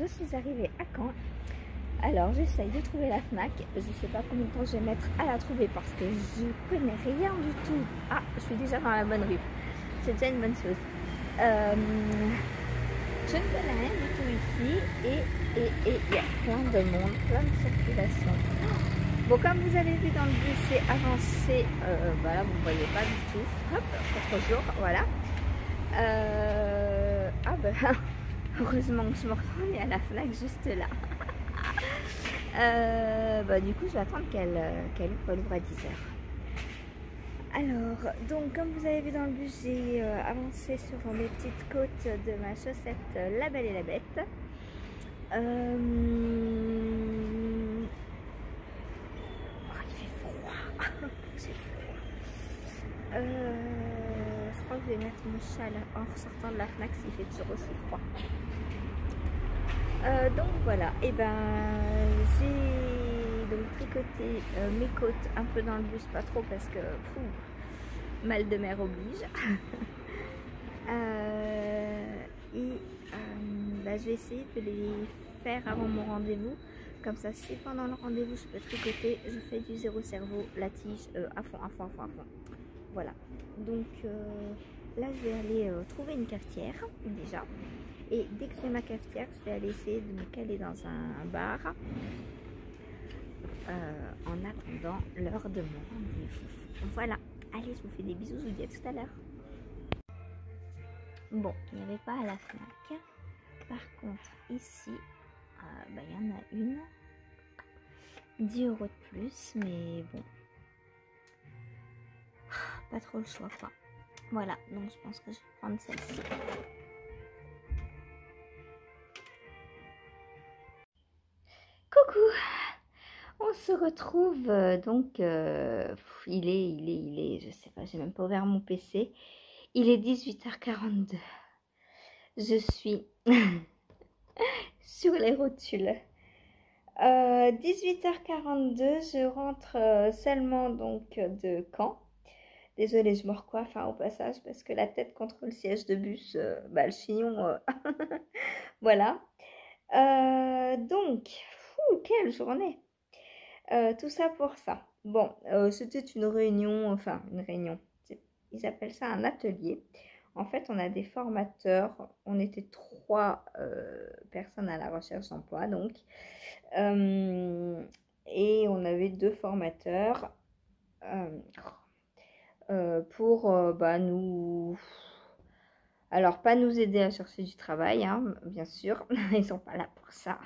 Je suis arrivée à Caen. Alors j'essaye de trouver la FNAC. Je sais pas combien de temps je vais mettre à la trouver parce que je connais rien du tout. Ah, je suis déjà dans la bonne rue. C'est déjà une bonne chose. Je ne connais rien du tout ici et il y a plein de monde, plein de circulation. Bon, comme vous avez vu dans le bus, c'est avancé. Voilà, vous ne voyez pas du tout. Hop, autre jour, voilà. Ah ben, heureusement que je me retrouve à la FNAC juste là. Bah, du coup, je vais attendre qu'elle ouvre à 10h. Alors, donc, comme vous avez vu dans le bus, j'ai avancé sur mes petites côtes de ma chaussette La Belle et la Bête. Oh, il fait froid. J'ai froid. Je crois que je vais mettre mon châle en sortant de la FNAC s'il fait toujours aussi froid. Donc voilà, et ben j'ai donc tricoté mes côtes un peu dans le bus, pas trop parce que mal de mer oblige. Bah, je vais essayer de les faire avant mon rendez-vous. Comme ça, si pendant le rendez-vous je peux tricoter, je fais du zéro cerveau, la tige à fond. Voilà. Donc là, je vais aller trouver une cafetière déjà. Et dès que j'ai ma cafetière, je vais aller essayer de me caler dans un bar en attendant l'heure de mon rendez-vous. Voilà. Allez, je vous fais des bisous, je vous dis à tout à l'heure. Bon, il n'y avait pas à la FNAC. Par contre, ici, bah, y en a une. 10 € de plus, mais bon. Pas trop le choix, quoi. Voilà, donc je pense que je vais prendre celle-ci. Coucou! On se retrouve donc, il est, je sais pas, j'ai même pas ouvert mon PC. Il est 18h42. Je suis sur les rotules. 18h42, je rentre seulement donc de Caen. Désolée, je me recoiffe au passage parce que la tête contre le siège de bus, bah, le chignon, voilà. Donc, quelle journée! Tout ça pour ça. Bon, c'était une réunion, enfin une réunion. Ils appellent ça un atelier. En fait, on a des formateurs. On était 3 personnes à la recherche d'emploi, donc. Et on avait 2 formateurs pour bah, nous... Alors, pas nous aider à chercher du travail, hein, bien sûr. Ils sont pas là pour ça.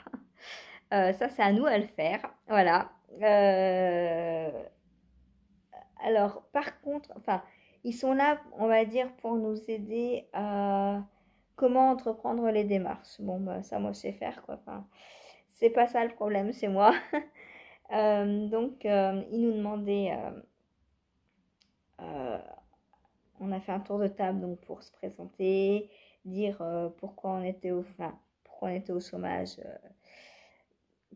Ça, c'est à nous à le faire. Voilà. Alors, par contre, enfin, ils sont là, on va dire, pour nous aider à comment entreprendre les démarches. Bon, bah, ça, moi, je sais faire, quoi. Enfin, c'est pas ça le problème, c'est moi. Donc, ils nous demandaient... on a fait un tour de table donc pour se présenter, dire pourquoi on était au chômage,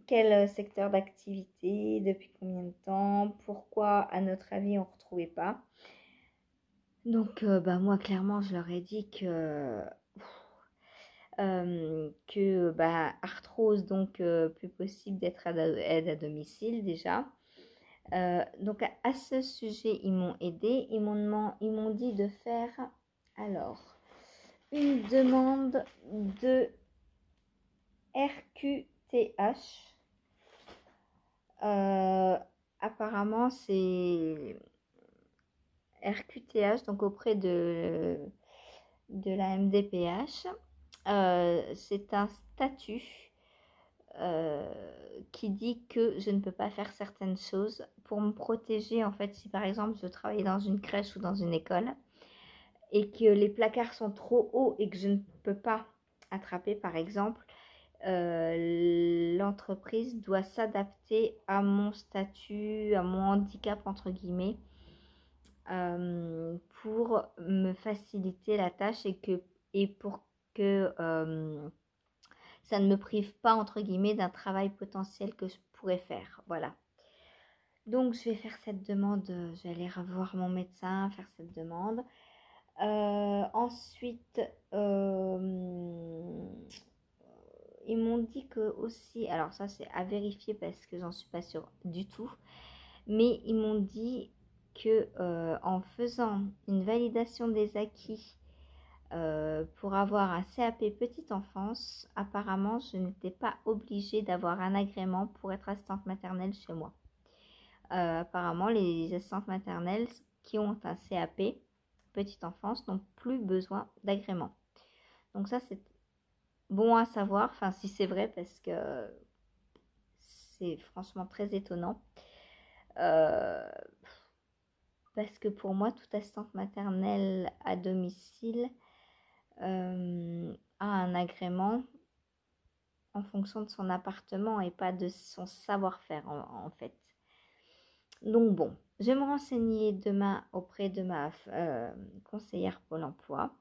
quel secteur d'activité, depuis combien de temps, pourquoi à notre avis on ne retrouvait pas. Donc bah, moi clairement je leur ai dit que bah, arthrose, donc plus possible d'être aide à domicile déjà. Donc à ce sujet ils m'ont aidé, ils m'ont dit de faire alors une demande de RQTH. Apparemment c'est RQTH, donc auprès de la MDPH. C'est un statut qui dit que je ne peux pas faire certaines choses pour me protéger. En fait, si par exemple je travaille dans une crèche ou dans une école et que les placards sont trop hauts et que je ne peux pas attraper par exemple, l'entreprise doit s'adapter à mon statut, à mon handicap entre guillemets, pour me faciliter la tâche et pour que ça ne me prive pas entre guillemets d'un travail potentiel que je pourrais faire. Voilà. Donc je vais faire cette demande, je vais aller revoir mon médecin, faire cette demande. Ensuite, ils m'ont dit que aussi, alors ça c'est à vérifier parce que j'en suis pas sûre du tout, mais ils m'ont dit que en faisant une validation des acquis pour avoir un CAP petite enfance, apparemment je n'étais pas obligée d'avoir un agrément pour être assistante maternelle chez moi. Apparemment les assistantes maternelles qui ont un CAP petite enfance n'ont plus besoin d'agrément. Donc ça c'est bon à savoir, enfin si c'est vrai parce que c'est franchement très étonnant. Parce que pour moi, toute assistante maternelle à domicile a un agrément en fonction de son appartement et pas de son savoir-faire en fait. Donc bon, je vais me renseigner demain auprès de ma conseillère Pôle emploi.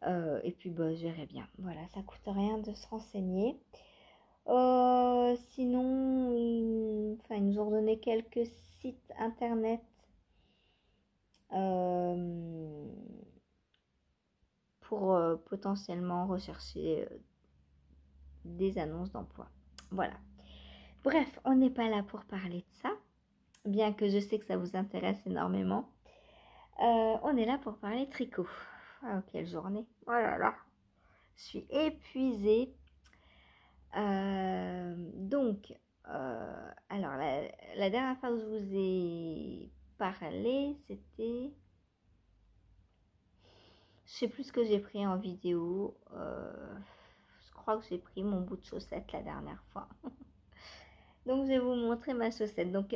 Et puis bah, je verrai bien. Voilà, ça coûte rien de se renseigner. Sinon, ils nous ont donné quelques sites internet pour potentiellement rechercher des annonces d'emploi. Voilà. Bref, on n'est pas là pour parler de ça, bien que je sais que ça vous intéresse énormément. On est là pour parler tricot. Ah, quelle journée. Oh là là. Je suis épuisée. Donc, alors, la dernière fois où je vous ai parlé, c'était... Je sais plus ce que j'ai pris en vidéo. Je crois que j'ai pris mon bout de chaussette la dernière fois. Donc, je vais vous montrer ma chaussette. Donc,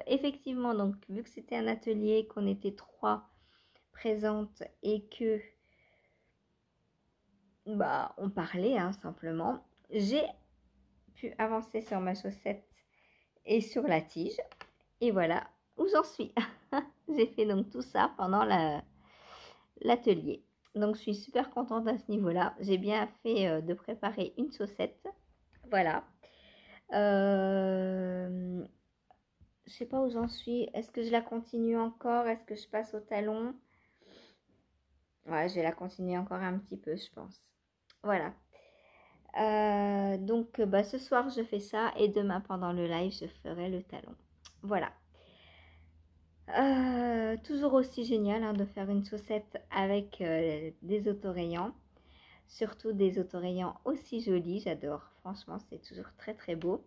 effectivement, donc, vu que c'était un atelier, qu'on était 3 présentes et que bah, on parlait simplement, j'ai pu avancer sur ma chaussette et sur la tige. Et voilà où j'en suis. J'ai fait donc tout ça pendant l'atelier. Donc, je suis super contente à ce niveau-là. J'ai bien fait de préparer une chaussette. Voilà. Je sais pas où j'en suis. Est-ce que je la continue encore? Est-ce que je passe au talon? Ouais, je vais la continuer encore un petit peu, je pense. Voilà. Donc, bah, ce soir, je fais ça. Et demain, pendant le live, je ferai le talon. Voilà. Toujours aussi génial de faire une chaussette avec des autorayants. Surtout des autorayants aussi jolis. J'adore. Franchement, c'est toujours très, très beau.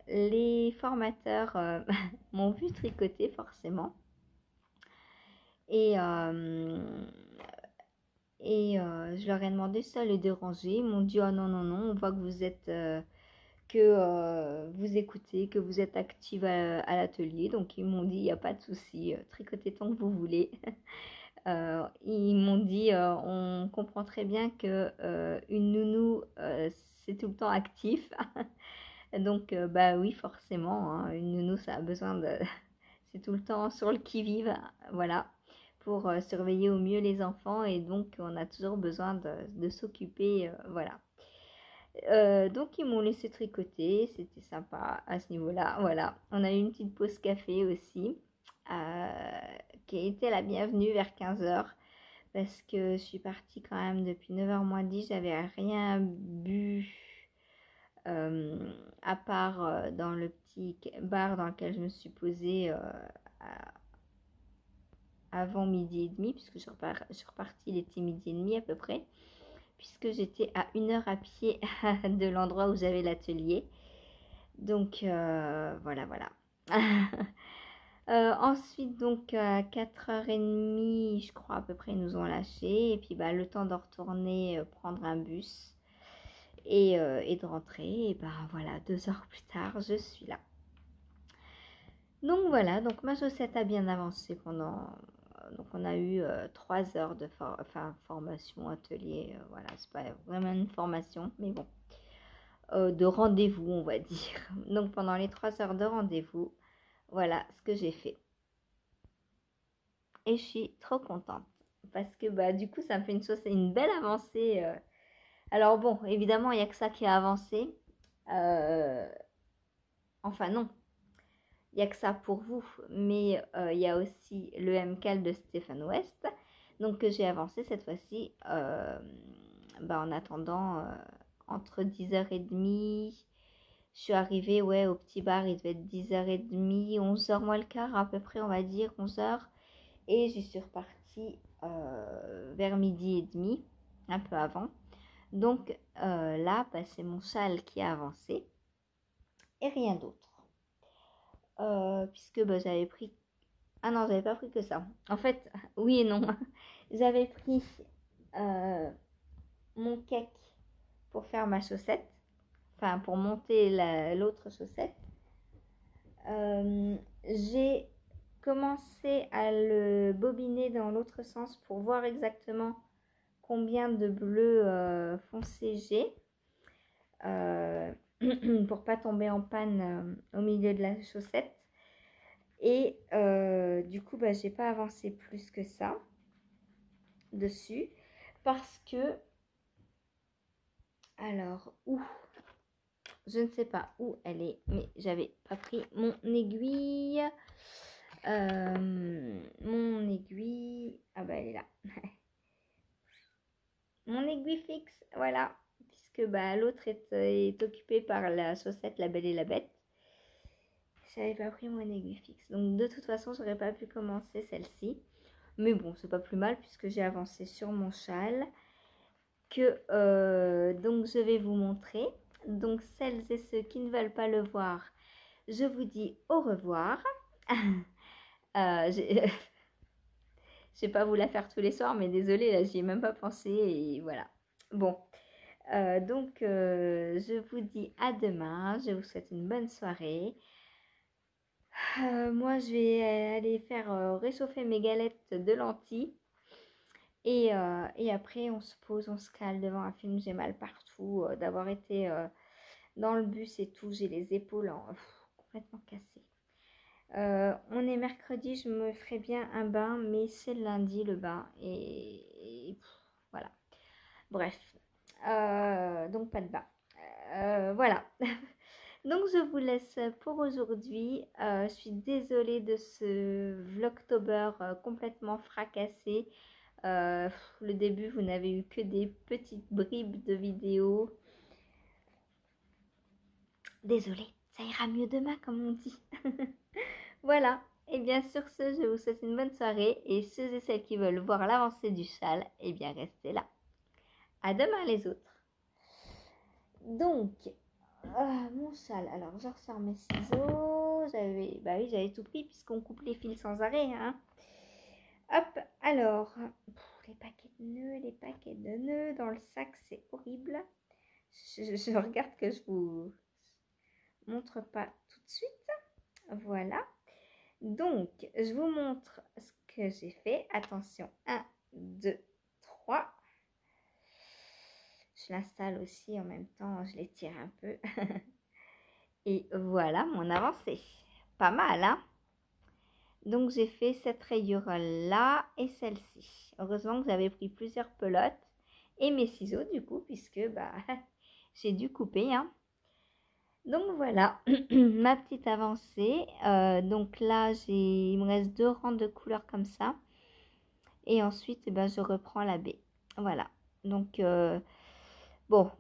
Les formateurs m'ont vu tricoter forcément et je leur ai demandé si ça les dérangeait. Ils m'ont dit oh non non non, on voit que vous êtes vous écoutez, que vous êtes active à l'atelier, donc ils m'ont dit il n'y a pas de souci, tricotez tant que vous voulez. Ils m'ont dit on comprend très bien que une nounou c'est tout le temps actif. Donc, bah oui, forcément, une nounou, ça a besoin de... C'est tout le temps sur le qui-vive, voilà, pour surveiller au mieux les enfants. Et donc, on a toujours besoin de s'occuper, voilà. Donc, ils m'ont laissé tricoter, c'était sympa à ce niveau-là, voilà. On a eu une petite pause café aussi, qui a été la bienvenue vers 15h. Parce que je suis partie quand même depuis 9h moins 10, j'avais rien bu. À part dans le petit bar dans lequel je me suis posée avant midi et demi, puisque je suis repartie, il était midi et demi à peu près, puisque j'étais à 1 heure à pied de l'endroit où j'avais l'atelier. Donc voilà, voilà. Ensuite, donc à 4h30, je crois à peu près, ils nous ont lâchés. Et puis bah, le temps de retourner prendre un bus et de rentrer. Et ben voilà, 2 heures plus tard, je suis là. Donc voilà, donc ma chaussette a bien avancé pendant... Donc on a eu 3 heures de formation, atelier, voilà, c'est pas vraiment une formation, mais bon, de rendez-vous on va dire. Donc pendant les 3 heures de rendez-vous, voilà ce que j'ai fait. Et je suis trop contente, parce que bah du coup ça me fait une belle avancée. Alors bon, évidemment il n'y a que ça qui a avancé. Enfin non, il n'y a que ça pour vous, mais il y a aussi le MCAL de Stéphane West, donc que j'ai avancé cette fois-ci bah, en attendant, entre 10h30, je suis arrivée, ouais, au petit bar, il devait être 10h30, 11h moins le quart à peu près, on va dire, 11h. Et j'y suis repartie vers 12h30, un peu avant. Donc là, bah, c'est mon châle qui a avancé et rien d'autre. Puisque bah, j'avais pris... Ah non, j'avais pas pris que ça. En fait, oui et non. J'avais pris euh, mon cake pour faire ma chaussette. Enfin, pour monter l'autre chaussette. J'ai commencé à le bobiner dans l'autre sens pour voir exactement combien de bleus foncé j'ai. Pour pas tomber en panne au milieu de la chaussette. Et du coup, bah, j'ai pas avancé plus que ça dessus. Parce que, alors, où je ne sais pas où elle est, mais j'avais pas pris mon aiguille. Mon aiguille. Ah bah elle est là. Mon aiguille fixe, voilà. Puisque bah, l'autre est occupée par la chaussette La Belle et la Bête. J'avais pas pris mon aiguille fixe. Donc de toute façon, j'aurais pas pu commencer celle-ci. Mais bon, c'est pas plus mal puisque j'ai avancé sur mon châle. Donc je vais vous montrer. Donc celles et ceux qui ne veulent pas le voir, je vous dis au revoir. Je vais pas vous la faire tous les soirs, mais désolée, là, j'y ai même pas pensé et voilà. Bon, je vous dis à demain. Je vous souhaite une bonne soirée. Moi, je vais aller faire réchauffer mes galettes de lentilles. Et après, on se pose, on se cale devant un film. J'ai mal partout d'avoir été dans le bus et tout. J'ai les épaules complètement cassées. On est mercredi, je me ferai bien un bain, mais c'est lundi le bain. Voilà. Bref. Donc, pas de bain. Voilà. Donc, je vous laisse pour aujourd'hui. Je suis désolée de ce vlogtober complètement fracassé. Le début, vous n'avez eu que des petites bribes de vidéos. Désolée, ça ira mieux demain, comme on dit. Voilà. Et bien sur ce, je vous souhaite une bonne soirée. Et ceux et celles qui veulent voir l'avancée du châle, eh bien restez là. À demain les autres. Donc, mon châle. Alors, je ressors mes ciseaux. Bah oui, j'avais tout pris puisqu'on coupe les fils sans arrêt. Hein. Hop, alors, les paquets de nœuds dans le sac, c'est horrible. Je regarde que je vous montre pas tout de suite. Voilà. Donc, je vous montre ce que j'ai fait. Attention, 1, 2, 3. Je l'installe aussi en même temps, je l'étire un peu. Et voilà mon avancée. Pas mal, hein? Donc, j'ai fait cette rayure-là et celle-ci. Heureusement que j'avais pris plusieurs pelotes et mes ciseaux, du coup, puisque bah, j'ai dû couper, hein. Donc, voilà ma petite avancée. Donc là, il me reste 2 rangs de couleurs comme ça. Et ensuite, eh ben, je reprends la baie. Voilà. Donc, bon,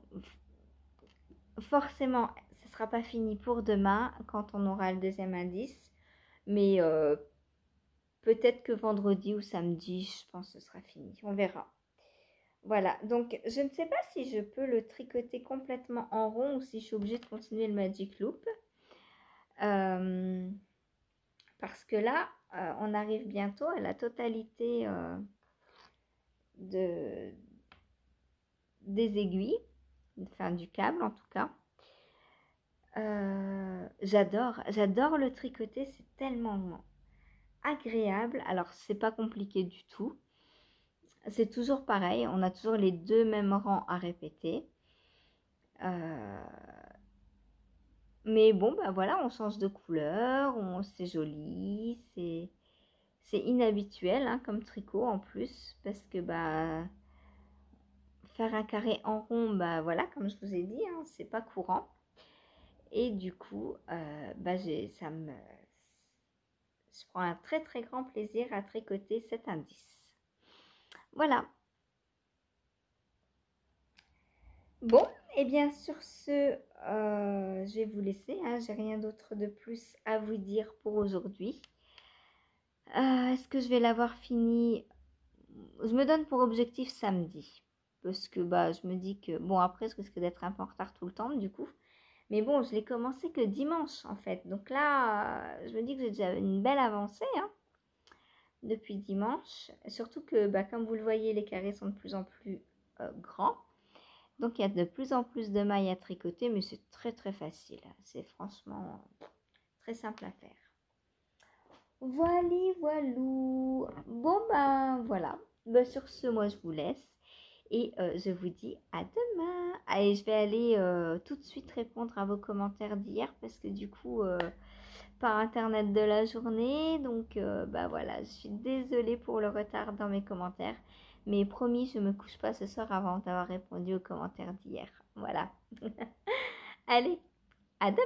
forcément, ce ne sera pas fini pour demain quand on aura le deuxième indice. Mais peut-être que vendredi ou samedi, je pense que ce sera fini. On verra. Voilà. Donc, je ne sais pas si je peux le tricoter complètement en rond ou si je suis obligée de continuer le Magic Loop. Parce que là, on arrive bientôt à la totalité des aiguilles, enfin du câble en tout cas. J'adore le tricoter, c'est tellement agréable. Alors, c'est pas compliqué du tout. C'est toujours pareil, on a toujours les 2 mêmes rangs à répéter. Mais bon, bah voilà, on change de couleur, c'est joli, c'est inhabituel hein, comme tricot en plus, parce que bah faire un carré en rond, bah voilà, comme je vous ai dit, hein, c'est pas courant. Et du coup, bah je prends un très très grand plaisir à tricoter cet indice. Voilà. Bon, et bien sur ce, je vais vous laisser, hein, j'ai rien d'autre de plus à vous dire pour aujourd'hui. Est-ce que je vais l'avoir fini? Je me donne pour objectif samedi. Parce que bah, je me dis que, bon, après, je risque d'être un peu en retard tout le temps, du coup. Mais bon, je l'ai commencé que dimanche, en fait. Donc là, je me dis que j'ai déjà une belle avancée, hein, depuis dimanche. Surtout que, bah, comme vous le voyez, les carrés sont de plus en plus grands. Donc, il y a de plus en plus de mailles à tricoter, mais c'est très, très facile. C'est franchement très simple à faire. Voilà, voilou. Bon, ben voilà. Ben, sur ce, moi, je vous laisse. Et je vous dis à demain. Allez, je vais aller tout de suite répondre à vos commentaires d'hier parce que du coup, par internet de la journée. Donc, bah voilà, je suis désolée pour le retard dans mes commentaires. Mais promis, je me couche pas ce soir avant d'avoir répondu aux commentaires d'hier. Voilà. Allez, à demain.